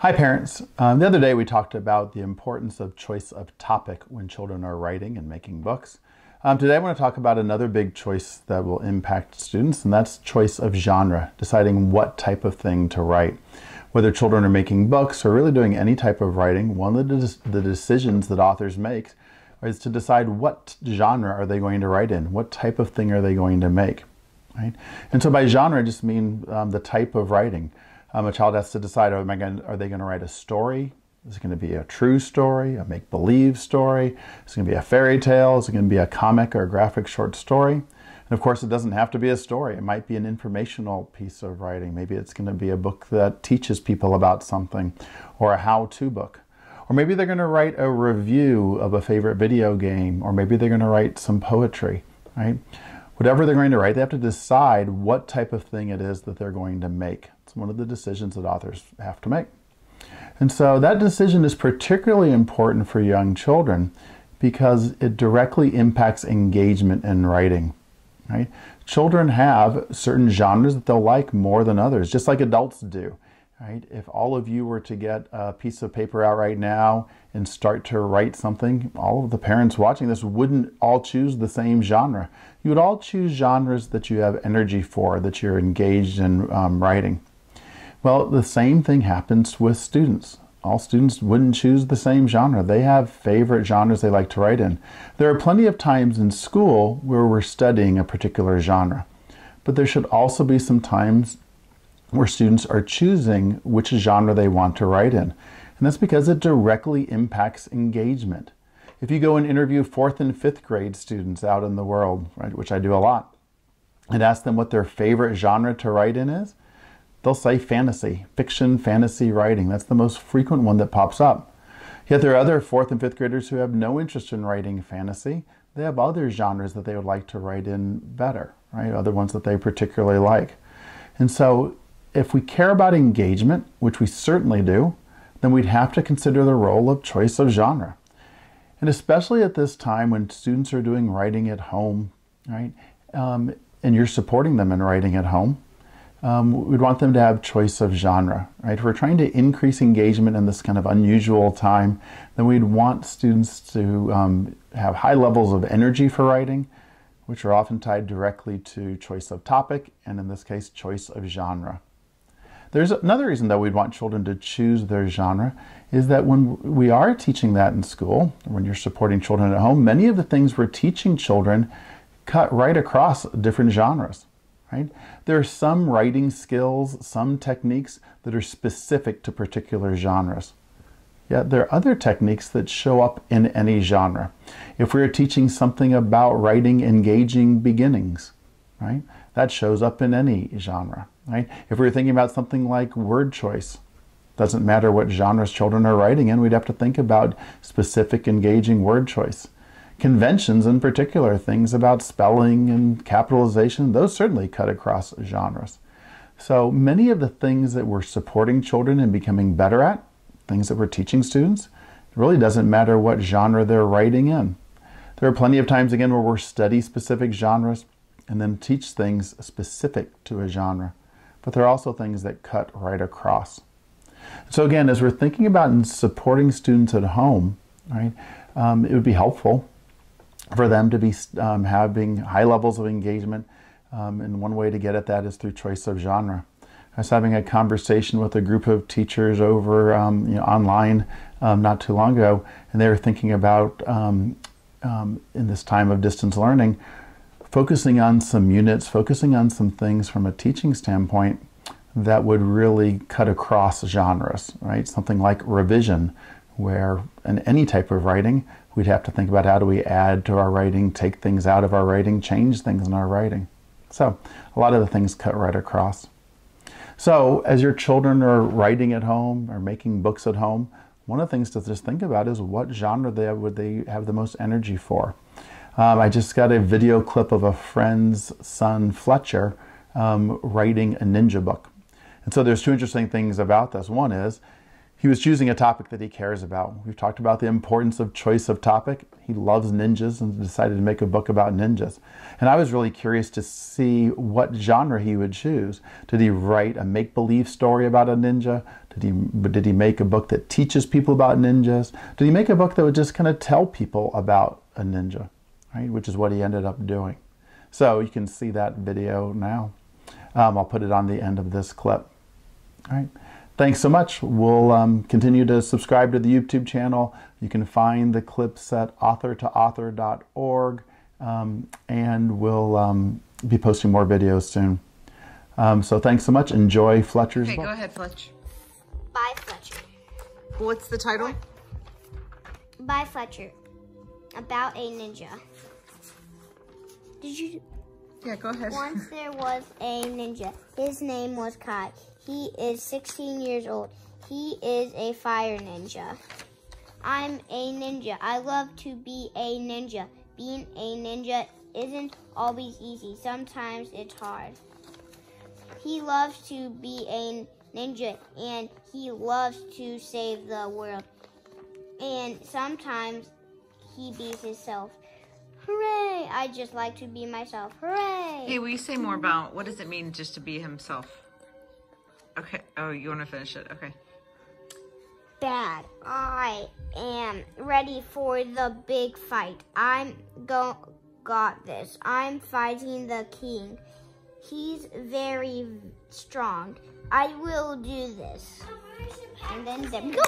Hi parents. The other day we talked about the importance of choice of topic when children are writing and making books. Today I want to talk about another big choice that will impact students, and that's choice of genre, deciding what type of thing to write. Whether children are making books or really doing any type of writing, one of the decisions that authors make is to decide what genre are they going to write in, what type of thing are they going to make. Right? And so by genre I just mean the type of writing. A child has to decide, are they going to write a story? Is it going to be a true story, a make-believe story? Is it going to be a fairy tale? Is it going to be a comic or a graphic short story? And of course, it doesn't have to be a story. It might be an informational piece of writing. Maybe it's going to be a book that teaches people about something, or a how-to book. Or maybe they're going to write a review of a favorite video game, or maybe they're going to write some poetry, right? Whatever they're going to write, they have to decide what type of thing it is that they're going to make. It's one of the decisions that authors have to make. And so that decision is particularly important for young children because it directly impacts engagement in writing. Right? Children have certain genres that they'll like more than others, just like adults do. Right? If all of you were to get a piece of paper out right now and start to write something, all of the parents watching this wouldn't all choose the same genre. You would all choose genres that you have energy for, that you're engaged in writing. Well, the same thing happens with students. All students wouldn't choose the same genre. They have favorite genres they like to write in. There are plenty of times in school where we're studying a particular genre, but there should also be some times where students are choosing which genre they want to write in. And that's because it directly impacts engagement. If you go and interview 4th and 5th grade students out in the world, right, which I do a lot, and ask them what their favorite genre to write in is, they'll say fantasy, fiction, fantasy writing. That's the most frequent one that pops up. Yet there are other 4th and 5th graders who have no interest in writing fantasy. They have other genres that they would like to write in better, right? Other ones that they particularly like. And so if we care about engagement, which we certainly do, then we'd have to consider the role of choice of genre. And especially at this time when students are doing writing at home, right? And you're supporting them in writing at home, we'd want them to have choice of genre, right? If we're trying to increase engagement in this kind of unusual time, then we'd want students to have high levels of energy for writing, which are often tied directly to choice of topic, and in this case, choice of genre. There's another reason that we'd want children to choose their genre is that when we are teaching that in school, when you're supporting children at home, many of the things we're teaching children cut right across different genres. Right? There are some writing skills, some techniques that are specific to particular genres. Yet there are other techniques that show up in any genre. If we're teaching something about writing engaging beginnings, right? That shows up in any genre. Right? If we're thinking about something like word choice, doesn't matter what genres children are writing in, we'd have to think about specific engaging word choice. Conventions in particular, things about spelling and capitalization, those certainly cut across genres. So many of the things that we're supporting children in becoming better at, things that we're teaching students, it really doesn't matter what genre they're writing in. There are plenty of times, again, where we'll study specific genres and then teach things specific to a genre. But there are also things that cut right across. So again, as we're thinking about supporting students at home, right, it would be helpful for them to be having high levels of engagement. And one way to get at that is through choice of genre. I was having a conversation with a group of teachers over online not too long ago, and they were thinking about, in this time of distance learning, focusing on some units, focusing on some things from a teaching standpoint that would really cut across genres, right? Something like revision, where in any type of writing, we'd have to think about how do we add to our writing, take things out of our writing, change things in our writing. So a lot of the things cut right across. So as your children are writing at home or making books at home, one of the things to just think about is what genre would they have the most energy for. I just got a video clip of a friend's son, Fletcher, writing a ninja book. And so there's two interesting things about this. One is he was choosing a topic that he cares about. We've talked about the importance of choice of topic. He loves ninjas and decided to make a book about ninjas. And I was really curious to see what genre he would choose. Did he write a make-believe story about a ninja? Did he make a book that teaches people about ninjas? Did he make a book that would just kind of tell people about a ninja, right? Which is what he ended up doing. So you can see that video now. I'll put it on the end of this clip. All right. Thanks so much. We'll continue to subscribe to the YouTube channel. You can find the clips at author2author.org, and we'll be posting more videos soon. So thanks so much. Enjoy Fletcher's book. Okay, go ahead, Fletch. By Fletcher. What's the title? By Fletcher. About a ninja. Did you? Yeah, go ahead. Once there was a ninja. His name was Kai. He is 16 years old. He is a fire ninja. I'm a ninja. I love to be a ninja. Being a ninja isn't always easy. Sometimes it's hard. He loves to be a ninja, and he loves to save the world. And sometimes he beats himself. Hooray! I just like to be myself. Hooray! Hey, will you say more about what does it mean just to be himself? Okay. Oh, you want to finish it? Okay. Bad. I am ready for the big fight. Got this. I'm fighting the king. He's very strong. I will do this. And then there we go.